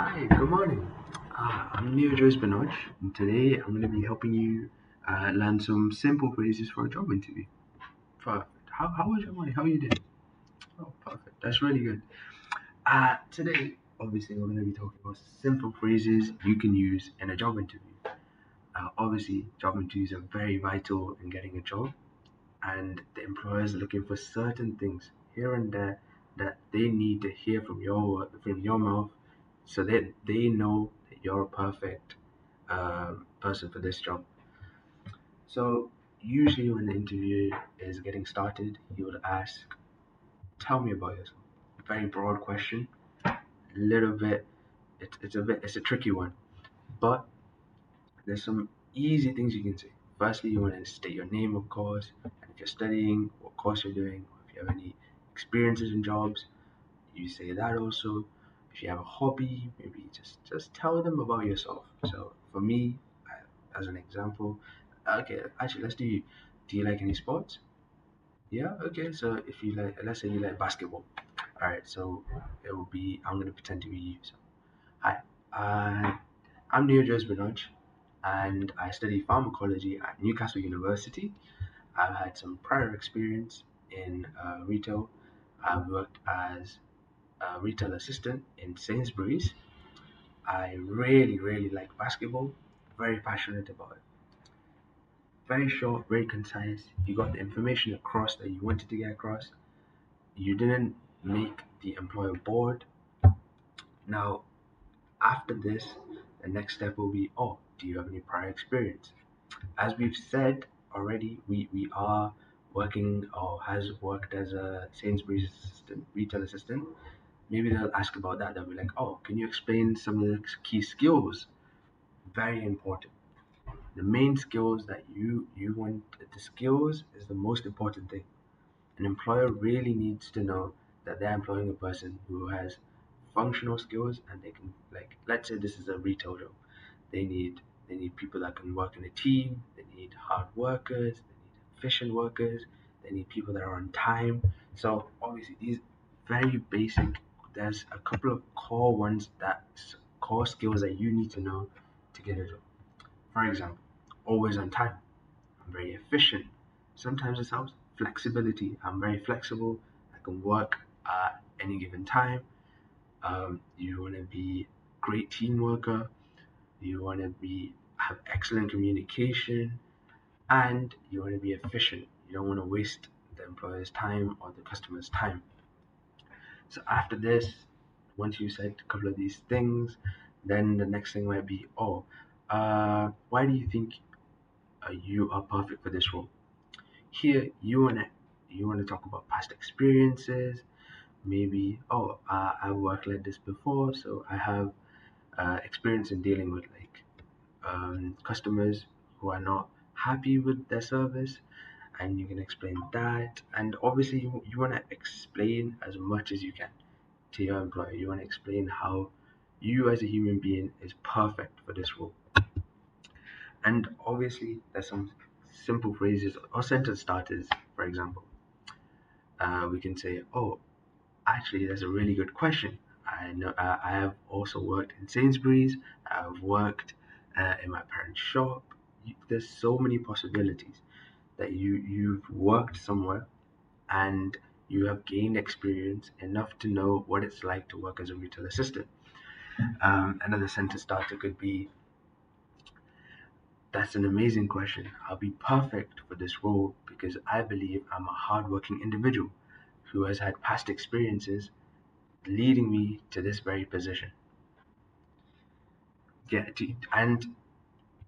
Hi, good morning. I'm Binoj, and today I'm going to be helping you learn some simple phrases for a job interview. Perfect. How was your morning? How are you doing? Oh, perfect. That's really good. Today, obviously, we're going to be talking about simple phrases you can use in a job interview. Obviously, job interviews are very vital in getting a job, and the employer is looking for certain things here and there that they need to hear from your mouth, so that they know that you're a perfect person for this job. So usually when the interview is getting started, he would ask, "Tell me about yourself." Very broad question, a little bit. It's a tricky one, but there's some easy things you can say. Firstly, you want to state your name, of course, and if you're studying, what course you're doing, or if you have any experiences in jobs, you say that also. If you have a hobby, maybe just tell them about yourself. So for me, as an example, okay, actually, let's do. Do you like any sports? Yeah. Okay. So if you like, let's say you like basketball. All right. So it will be. I'm gonna pretend to be you. So hi. Uh, I'm Binoj, and I study pharmacology at Newcastle University. I've had some prior experience in retail. I've worked as a retail assistant in Sainsbury's. I really like basketball, very passionate about it. Very short, very concise. You got the information across that you wanted to get across. You didn't make the employer bored. Now, after this, the next step will be, oh, do you have any prior experience? As we've said already, we are working or has worked as a Sainsbury's assistant, retail assistant. Maybe they'll ask about that. They'll be like, oh, can you explain some of the key skills? Very important. The main skills that you want, the skills is the most important thing. An employer really needs to know that they're employing a person who has functional skills, and they can, like, let's say this is a retail job. They need people that can work in a team. They need hard workers. They need efficient workers. They need people that are on time. So obviously these very basic. There's a couple of core ones core skills that you need to know to get a job. For example, always on time. I'm very efficient. Sometimes it helps. Flexibility. I'm very flexible. I can work at any given time. You want to be great team worker. You want to be have excellent communication, and you want to be efficient. You don't want to waste the employer's time or the customer's time. So after this, once you said a couple of these things, then the next thing might be, oh, why do you think you are perfect for this role? Here, you wanna talk about past experiences. Maybe, oh, I worked like this before, so I have experience in dealing with like customers who are not happy with their service, and you can explain that. And obviously, you want to explain as much as you can to your employer. You want to explain how you as a human being is perfect for this role. And obviously, there's some simple phrases or sentence starters. For example, we can say, "Oh, actually, that's a really good question. I know I have also worked in Sainsbury's. I've worked in my parents' shop. There's so many possibilities that you've worked somewhere, and you have gained experience enough to know what it's like to work as a retail assistant." Another sentence starter could be, "That's an amazing question. I'll be perfect for this role because I believe I'm a hardworking individual who has had past experiences leading me to this very position." Yeah, and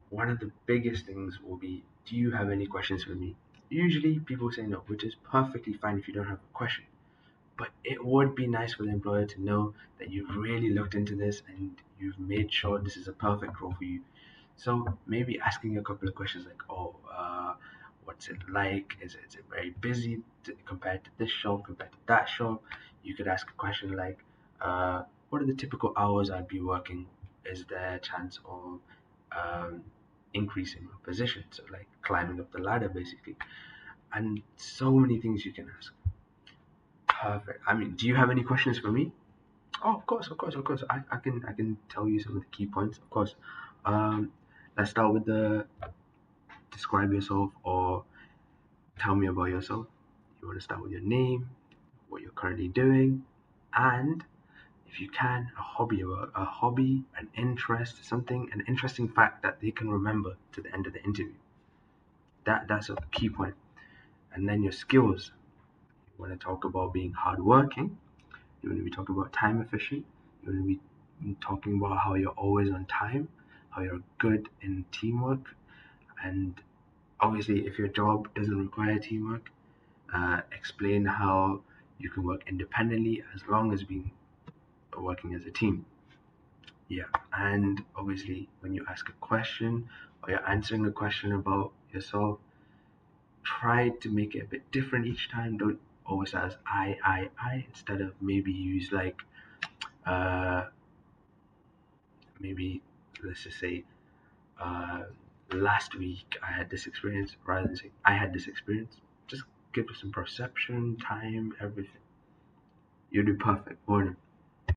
one of the biggest things will be, do you have any questions for me? Usually people say no, which is perfectly fine if you don't have a question. But it would be nice for the employer to know that you've really looked into this and you've made sure this is a perfect role for you. So maybe asking a couple of questions like, oh, what's it like? Is it very busy compared to this shop, compared to that shop? You could ask a question like, what are the typical hours I'd be working? Is there a chance of um, increasing my position? So like climbing up the ladder, basically. And so many things you can ask. Perfect. I mean, do you have any questions for me? Oh, of course, of course, of course. I can tell you some of the key points. Of course. Um, let's start with the describe yourself or tell me about yourself. You want to start with your name, what you're currently doing, and if you can, a hobby, an interest, something, an interesting fact that they can remember to the end of the interview. That's a key point. And then your skills. You want to talk about being hardworking. You want to be talking about time efficient. You want to be talking about how you're always on time, how you're good in teamwork, and obviously, if your job doesn't require teamwork, explain how you can work independently as long as being working as a team. Yeah, and obviously, when you ask a question or you're answering a question about yourself, try to make it a bit different each time. Don't always ask I instead of maybe use like uh maybe let's just say uh last week I had this experience rather than say I had this experience. Just give us some perception, time, everything. You'll do perfect. Morning.